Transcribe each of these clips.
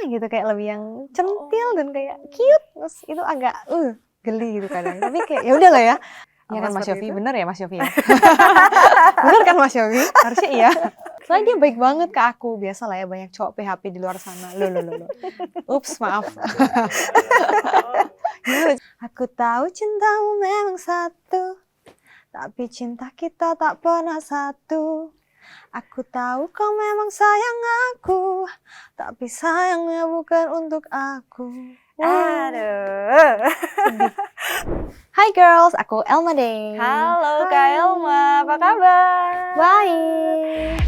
gitu kayak lebih yang centil dan kayak cute. Terus itu agak geli gitu kadang. Tapi kayak ya udahlah ya. Iya kan Mas Yofi, bener ya Mas Yofi ya? Bener kan Mas Yofi? Harusnya iya. Soalnya dia baik banget ke aku. Biasa lah ya banyak cowok PHP di luar sana. Loh. Ups, maaf. Aku tahu cintamu memang satu, tapi cinta kita tak pernah satu. Aku tahu kau memang sayang aku, tapi sayangnya bukan untuk aku. Aduh. Hai girls, aku Elma Day. Halo Kak Elma, apa kabar? Baik.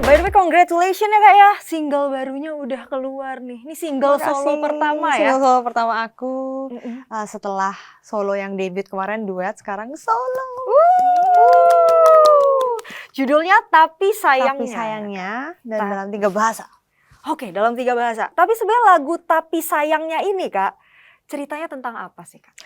By the way, congratulations ya Kak ya, single barunya udah keluar nih. Ini single solo pertama ya? Single solo pertama aku. Setelah solo yang debut kemarin duet, sekarang solo. Judulnya Tapi Sayangnya. Tapi Sayangnya, dan dalam 3 bahasa. Oke, dalam 3 bahasa. Tapi sebenarnya lagu Tapi Sayangnya ini Kak, ceritanya tentang apa sih Kak?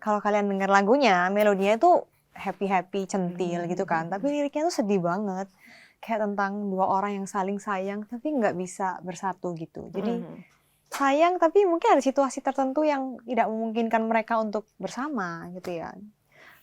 Kalau kalian dengar lagunya, melodinya itu happy-happy, centil gitu kan. Tapi liriknya tuh sedih banget. Kayak tentang 2 orang yang saling sayang tapi nggak bisa bersatu gitu. Jadi sayang tapi mungkin ada situasi tertentu yang tidak memungkinkan mereka untuk bersama gitu ya.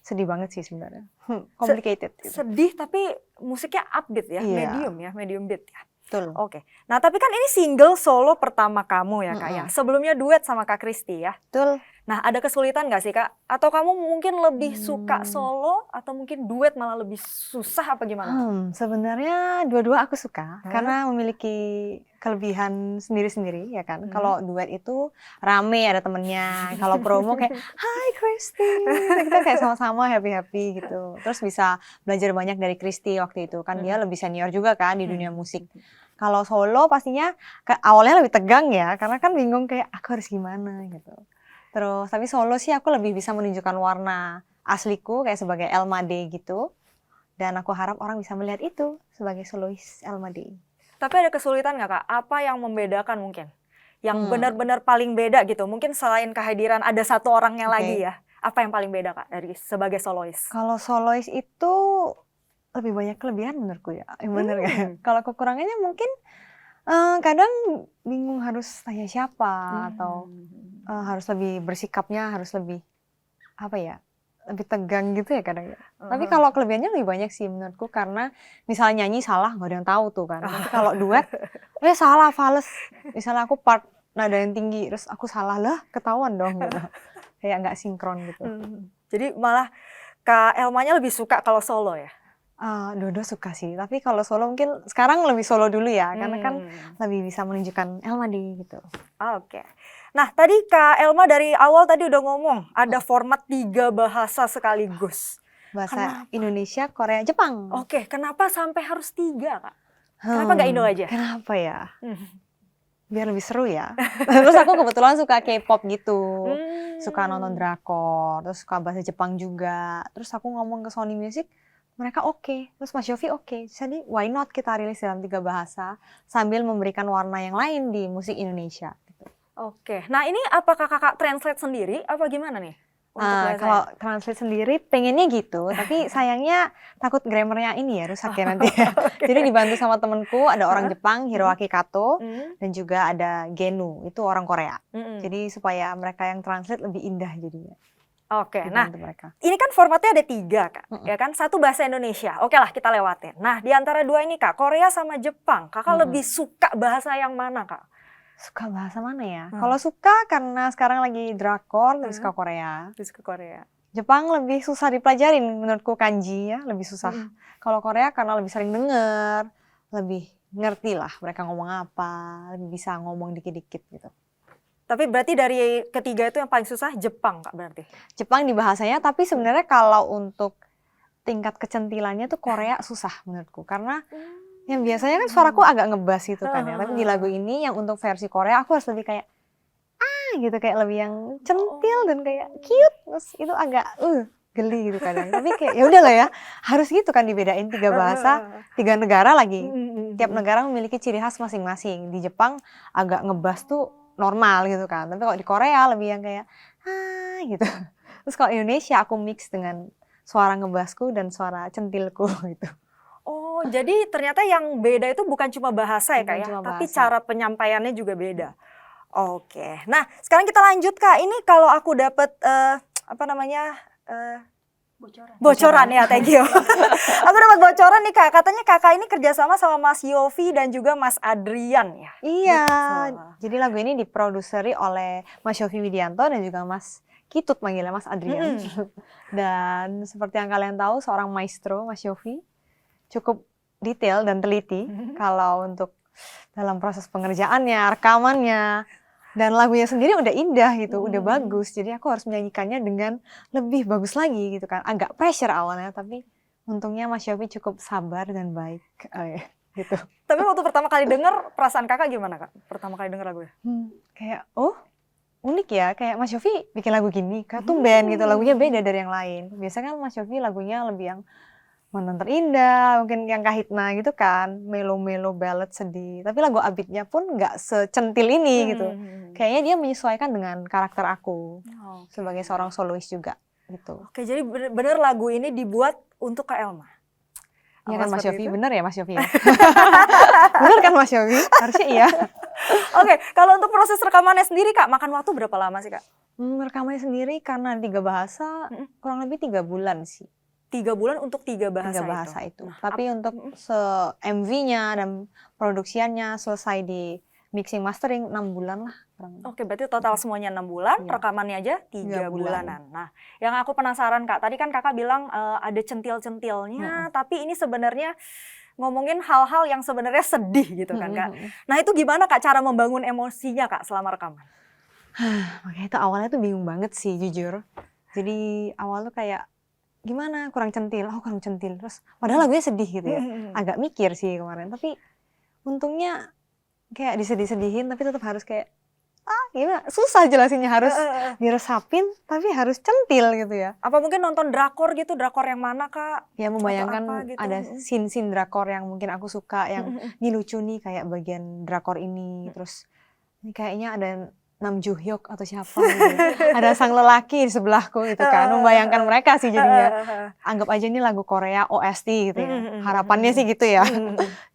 Sedih banget sih sebenarnya. Complicated. Gitu. Sedih tapi musiknya upbeat ya, Iya. medium beat ya. Betul. Oke. Nah, tapi kan ini single solo pertama kamu ya Kak ya. Sebelumnya duet sama Kak Christy ya. Betul. Nah, ada kesulitan nggak sih Kak? Atau kamu mungkin lebih suka solo atau mungkin duet malah lebih susah apa gimana? Sebenarnya dua-dua aku suka karena memiliki kelebihan sendiri-sendiri ya kan. Kalau duet itu rame ada temennya. Kalau promo kayak Hai Christy, kita kayak sama-sama happy-happy gitu. Terus bisa belajar banyak dari Christy waktu itu kan dia lebih senior juga kan di dunia musik. Kalau solo pastinya awalnya lebih tegang ya karena kan bingung kayak aku harus gimana gitu. Terus tapi solo sih aku lebih bisa menunjukkan warna asliku kayak sebagai Elma Day gitu. Dan aku harap orang bisa melihat itu sebagai solois Elma Day. Tapi ada kesulitan nggak Kak? Apa yang membedakan mungkin? Yang benar-benar paling beda gitu? Mungkin selain kehadiran ada satu orangnya lagi ya. Apa yang paling beda Kak dari sebagai solois? Kalau solois itu lebih banyak kelebihan menurutku ya. Bener ya? Kalau kekurangannya mungkin kadang bingung harus tanya siapa atau harus lebih bersikapnya harus lebih apa ya? Lebih tegang gitu ya kadang ya. Tapi kalau kelebihannya lebih banyak sih menurutku karena misalnya nyanyi salah nggak ada yang tahu tuh kan. Tapi kalau duet, salah fales. Misalnya aku part nada yang tinggi terus aku salah lah ketahuan dong gitu. Kayak nggak sinkron gitu. Jadi malah Kak Elmanya lebih suka kalau solo ya? Dua-dua suka sih. Tapi kalau solo mungkin sekarang lebih solo dulu ya. Karena kan lebih bisa menunjukkan Elma Day gitu. Oke. Nah, tadi Kak Elma dari awal tadi udah ngomong ada format 3 bahasa sekaligus. Bahasa Indonesia, Korea, Jepang. Oke, kenapa sampai harus 3 Kak? Kenapa nggak Indo aja? Kenapa ya? Biar lebih seru ya. Terus aku kebetulan suka K-pop gitu. Suka nonton drakor, terus suka bahasa Jepang juga. Terus aku ngomong ke Sony Music, mereka oke. Terus Mas Yofi oke. Jadi why not kita rilis dalam 3 bahasa sambil memberikan warna yang lain di musik Indonesia. Oke, nah ini apakah kakak translate sendiri apa gimana nih? Kalau translate sendiri pengennya gitu, tapi sayangnya takut grammarnya ini ya rusak ya nanti. Jadi dibantu sama temenku, ada orang Jepang, Hiroaki Kato, dan juga ada Genu, itu orang Korea. Jadi supaya mereka yang translate lebih indah jadinya. Oke, nah ini kan formatnya ada 3 Kak, ya kan? 1 bahasa Indonesia, oke lah kita lewatin. Nah di antara 2 ini Kak, Korea sama Jepang, kakak lebih suka bahasa yang mana Kak? Suka bahasa mana ya? Kalau suka karena sekarang lagi drakor, lebih suka Korea. Lebih suka Korea. Jepang lebih susah dipelajarin menurutku kanji ya, lebih susah. Kalau Korea karena lebih sering denger, lebih ngerti lah mereka ngomong apa, lebih bisa ngomong dikit-dikit gitu. Tapi berarti dari ketiga itu yang paling susah Jepang Kak berarti? Jepang di bahasanya, tapi sebenarnya kalau untuk tingkat kecentilannya tuh Korea susah menurutku. Karena yang biasanya kan suaraku agak ngebas gitu kan ya. Tapi di lagu ini yang untuk versi Korea aku harus lebih kayak gitu. Kayak lebih yang centil dan kayak cute. Terus itu agak geli gitu kadang. Tapi kayak ya udahlah ya. Harus gitu kan dibedain 3 bahasa, 3 negara lagi. Tiap negara memiliki ciri khas masing-masing. Di Jepang agak ngebas tuh normal gitu kan. Tapi kalau di Korea lebih yang kayak gitu. Terus kalau Indonesia aku mix dengan suara ngebasku dan suara centilku gitu. Oh, jadi ternyata yang beda itu bukan cuma bahasa ya Kak Bukan ya, cuma tapi bahasa. cara penyampaiannya juga beda. Oke, nah sekarang kita lanjut Kak. Ini kalau aku dapat apa namanya bocoran ya, thank you. Aku dapat bocoran nih Kak, katanya Kakak ini kerjasama sama Mas Yofi dan juga Mas Adrian ya. Iya, Betul. jadi lagu ini diproduseri oleh Mas Yofi Widianto dan juga Mas Kitut manggilnya Mas Adrian. Dan seperti yang kalian tahu, seorang maestro Mas Yofi cukup detail dan teliti kalau untuk dalam proses pengerjaannya, rekamannya, dan lagunya sendiri udah indah gitu, udah bagus. Jadi aku harus menyanyikannya dengan lebih bagus lagi gitu kan. Agak pressure awalnya, tapi untungnya Mas Yofi cukup sabar dan baik. Gitu. Tapi waktu pertama kali denger, perasaan Kakak gimana Kak? Pertama kali denger lagunya? Kayak, oh unik ya, kayak Mas Yofi bikin lagu gini, kayak tumben gitu, lagunya beda dari yang lain. Biasanya kan Mas Yofi lagunya lebih yang mantan terindah, mungkin yang Kahitna gitu kan, melo-melo ballad sedih. Tapi lagu Abidnya pun nggak secentil ini gitu. Kayaknya dia menyesuaikan dengan karakter aku sebagai seorang solois juga gitu. Oke, jadi bener-bener lagu ini dibuat untuk Kak Elma. Iya Apa kan Mas seperti Yofi, itu? bener ya Mas Yofi ya? Bener kan Mas Yofi? Harusnya iya. Oke, kalau untuk proses rekamannya sendiri Kak, makan waktu berapa lama sih Kak? Rekamannya sendiri karena 3 bahasa, kurang lebih 3 bulan sih. 3 bulan untuk 3 bahasa, 3 bahasa itu. Nah, Tapi untuk MV-nya dan produksiannya selesai di mixing mastering 6 bulan lah. Oke, berarti total semuanya 6 bulan, Iya. rekamannya aja 3 3 bulan. bulanan. Nah, yang aku penasaran Kak, tadi kan Kakak bilang ada centil-centilnya, tapi ini sebenarnya ngomongin hal-hal yang sebenarnya sedih gitu kan Kak. Nah, itu gimana Kak cara membangun emosinya Kak selama rekaman? Makanya itu awalnya tuh bingung banget sih jujur. Jadi awal tuh kayak gimana kurang centil, kurang centil. Terus padahal lagunya sedih gitu ya. Agak mikir sih kemarin, tapi untungnya kayak disedih-sedihin tapi tetap harus kayak gimana? Susah jelasinnya, harus diresapin tapi harus centil gitu ya. Apa mungkin nonton drakor gitu, drakor yang mana Kak? Ya membayangkan apa gitu? ada scene-scene drakor yang mungkin aku suka, yang ini lucu nih kayak bagian drakor ini. Terus ini kayaknya ada Nam Joo Hyuk atau siapa gitu. Ada sang lelaki di sebelahku gitu kan. Membayangkan mereka sih jadinya. Anggap aja ini lagu Korea OST gitu ya. Harapannya sih gitu ya.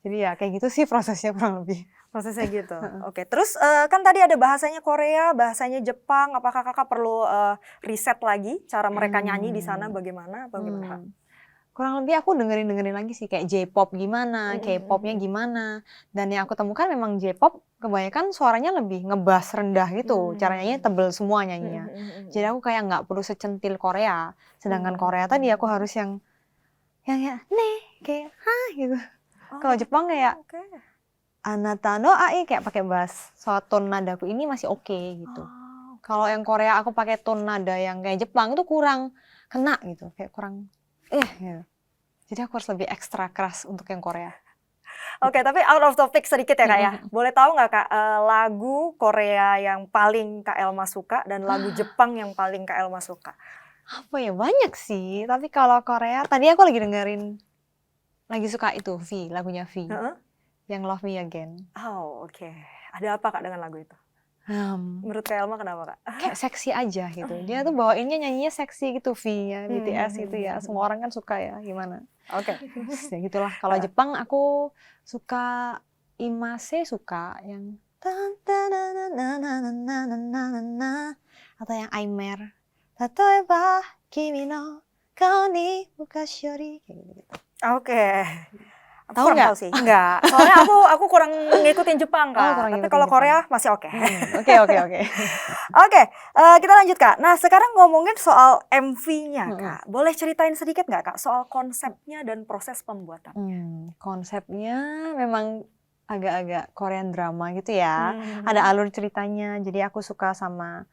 Jadi ya kayak gitu sih prosesnya kurang lebih. Prosesnya gitu. Oke, terus kan tadi ada bahasanya Korea, bahasanya Jepang. Apakah Kakak perlu riset lagi cara mereka nyanyi di sana bagaimana? Bagaimana? Kurang lebih aku dengerin lagi sih kayak J-pop gimana, K-popnya gimana. Dan yang aku temukan memang J-pop kebanyakan suaranya lebih ngebass rendah gitu. Cara nyanyinya tebel semua nyanyinya. Jadi aku kayak nggak perlu secentil Korea. Sedangkan Korea tadi aku harus yang ya kayak gitu. Kalau Jepang kayak Anata no ai kayak pakai bass. Soal tone nadaku ini masih oke gitu. Kalau yang Korea aku pakai tone nada yang kayak Jepang itu kurang kena gitu, kayak kurang gitu. Jadi aku harus lebih ekstra keras untuk yang Korea. Oke, tapi out of topic sedikit ya Kak ya. Boleh tahu nggak Kak lagu Korea yang paling Kak Elma suka dan lagu Jepang yang paling Kak Elma suka? Apa ya, banyak sih. Tapi kalau Korea, tadi aku lagi suka itu V, lagunya V. Yang Love Me Again. Oh oke. Ada apa Kak dengan lagu itu? Menurut Kak Elma kenapa Kak? Kayak seksi aja gitu. Dia tuh bawainnya nyanyinya seksi gitu V-nya, BTS gitu ya. Semua orang kan suka ya, gimana. Oke. Ya gitulah. Kalau Jepang aku suka Imase, suka yang atau yang Aimer. Tatoeba kimi no kao ni mukashi yori kayak gitu. Oke. Tahu nggak? Sih. Enggak. Soalnya aku kurang ngikutin Jepang Kak. Tapi kalau Korea masih oke. Oke. Oke, kita lanjut Kak. Nah sekarang ngomongin soal MV-nya Kak. Boleh ceritain sedikit nggak Kak soal konsepnya dan proses pembuatan? Konsepnya memang agak-agak Korean drama gitu ya. Ada alur ceritanya. Jadi aku suka sama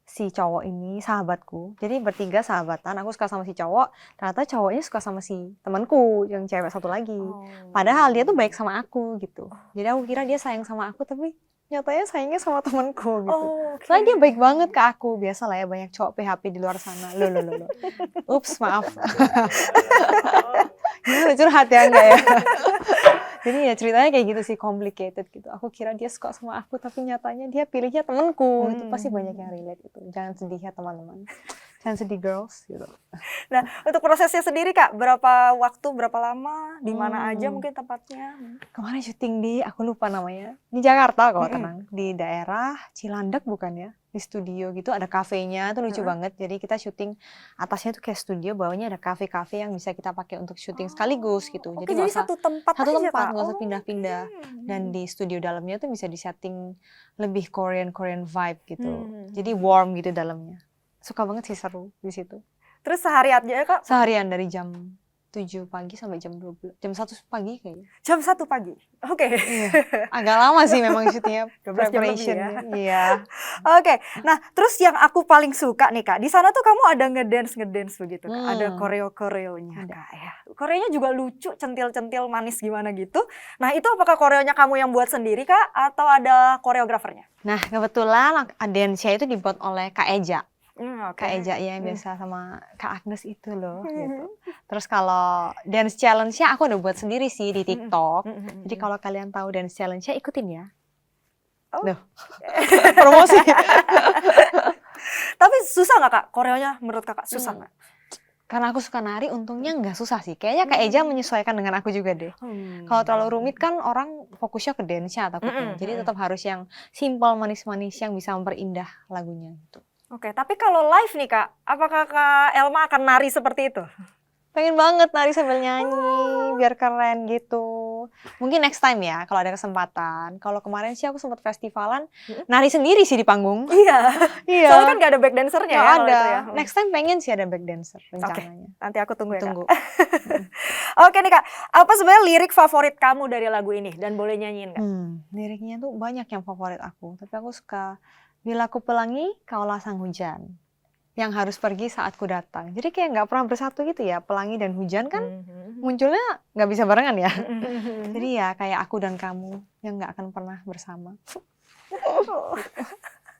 si cowok ini, sahabatku. Jadi bertiga sahabatan, aku suka sama si cowok. Ternyata cowoknya suka sama si temanku yang cewek satu lagi. Padahal dia tuh baik sama aku gitu. Jadi aku kira dia sayang sama aku, tapi nyatanya sayangnya sama temanku gitu. Soalnya dia baik banget ke aku. Biasa lah ya, banyak cowok PHP di luar sana. Loh. Ups, maaf. Gimana, curhat ya, enggak ya? Jadi ya ceritanya kayak gitu sih, complicated gitu. Aku kira dia suka sama aku, tapi nyatanya dia pilihnya temanku. Itu pasti banyak yang relate itu. Jangan sedih ya teman-teman. Intensity Girls gitu. Nah, untuk prosesnya sendiri Kak, berapa waktu, berapa lama, di mana aja mungkin tempatnya? Kemarin syuting di, aku lupa namanya, di Jakarta kalau Mm-mm. tenang, di daerah Cilandak bukan ya, di studio gitu, ada kafenya, itu lucu banget. Jadi kita syuting atasnya tuh kayak studio, bawahnya ada kafe-kafe yang bisa kita pakai untuk syuting sekaligus gitu. Oke, Jadi jadi nggak usah satu tempat satu aja tempat, Kak? nggak usah Oh, pindah-pindah. Dan di studio dalamnya tuh bisa disetting lebih Korean vibe gitu. Jadi warm gitu dalamnya. Suka banget sih, seru di situ. Terus sehari aja Kak? Seharian dari jam 7 pagi sampai jam 12, jam 1 pagi kayaknya. Jam 1 pagi? Oke. Iya, agak lama sih memang syutingnya, 12 jam lebih ya. preparationnya. Iya. Oke, nah terus yang aku paling suka nih Kak, di sana tuh kamu ada ngedance begitu Kak, ada koreo-koreonya Ada. Kak ya. Koreonya juga lucu, centil-centil manis gimana gitu. Nah itu apakah koreonya kamu yang buat sendiri Kak, atau ada koreografernya? Nah, kebetulan dance-nya itu dibuat oleh Kak Eja. Oke. Kak Eja yang biasa sama Kak Agnes itu loh gitu. Terus kalau dance challenge-nya aku udah buat sendiri sih di TikTok. Jadi kalau kalian tahu dance challenge-nya, ikutin ya. Oh. Duh. Promosi. Tapi susah nggak Kak? Koreonya menurut Kakak susah nggak? Karena aku suka nari, untungnya nggak susah sih. Kayaknya Kak Eja menyesuaikan dengan aku juga deh. Kalau terlalu rumit kan orang fokusnya ke dance-nya takutnya. Jadi tetap harus yang simple, manis-manis yang bisa memperindah lagunya gitu. Oke, tapi kalau live nih Kak, apakah Kak Elma akan nari seperti itu? Pengen banget nari sambil nyanyi, biar keren gitu. Mungkin next time ya, kalau ada kesempatan. Kalau kemarin sih aku sempat festivalan, nari sendiri sih di panggung. Iya. Iya. Soalnya kan nggak ada back dancernya ya. Nggak kalau ada. itu ya. Next time pengen sih ada back dancer rencananya. Nanti aku tunggu ya Tunggu. Kak. Oke nih Kak, apa sebenarnya lirik favorit kamu dari lagu ini? Dan boleh nyanyiin Kak? Liriknya tuh banyak yang favorit aku. Tapi aku suka, bila ku pelangi, kaulah sang hujan yang harus pergi saat ku datang. Jadi kayak nggak pernah bersatu gitu ya. Pelangi dan hujan kan munculnya nggak bisa barengan ya. Jadi ya kayak aku dan kamu yang nggak akan pernah bersama.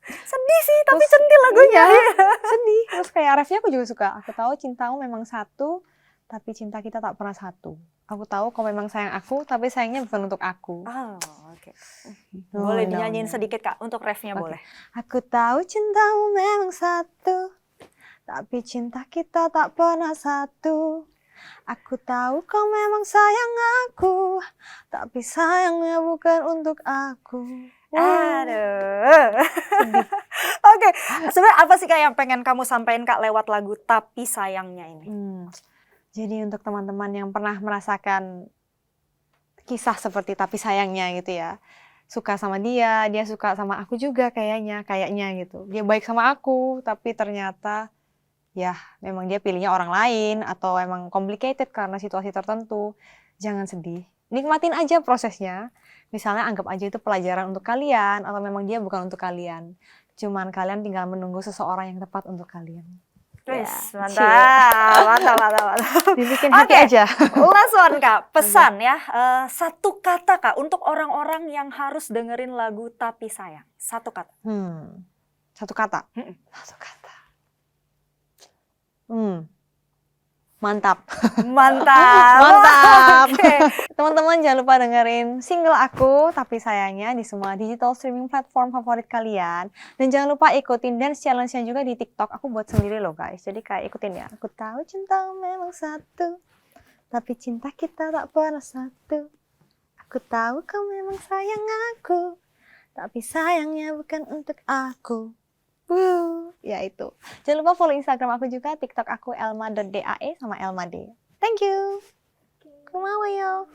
Sedih sih, tapi centil lagunya. Iya, sedih. Terus kayak refnya aku juga suka. Aku tahu cintamu memang satu, tapi cinta kita tak pernah satu. Aku tahu kau memang sayang aku, tapi sayangnya bukan untuk aku. Oke. Boleh No, dinyanyiin no. sedikit Kak, untuk refnya boleh. Aku tahu cintamu memang satu, tapi cinta kita tak pernah satu. Aku tahu kau memang sayang aku, tapi sayangnya bukan untuk aku. Aduh. Oke, sebenarnya apa sih Kak yang pengen kamu sampaikan Kak lewat lagu Tapi Sayangnya ini? Jadi untuk teman-teman yang pernah merasakan kisah seperti tapi sayangnya gitu ya, suka sama dia suka sama aku juga kayaknya gitu. Dia baik sama aku, tapi ternyata ya memang dia pilihnya orang lain atau emang complicated karena situasi tertentu. Jangan sedih, nikmatin aja prosesnya. Misalnya anggap aja itu pelajaran untuk kalian atau memang dia bukan untuk kalian. Cuman kalian tinggal menunggu seseorang yang tepat untuk kalian. Wis, mantap. Dibikin happy aja. Last one Kak, pesan ya, satu kata Kak untuk orang-orang yang harus dengerin lagu Tapi Sayang. Satu kata. Satu kata. Satu kata. Mantap. Mantap. Okay. Teman-teman jangan lupa dengerin single aku Tapi Sayangnya di semua digital streaming platform favorit kalian. Dan jangan lupa ikutin dance challenge-nya juga di TikTok. Aku buat sendiri loh guys. Jadi kayak ikutin ya. Aku tahu cinta memang satu, tapi cinta kita tak pernah satu. Aku tahu kau memang sayang aku, tapi sayangnya bukan untuk aku. Ya itu. Jangan lupa follow Instagram aku juga, TikTok aku elma.dae sama elmade. Thank you. Kumawayo.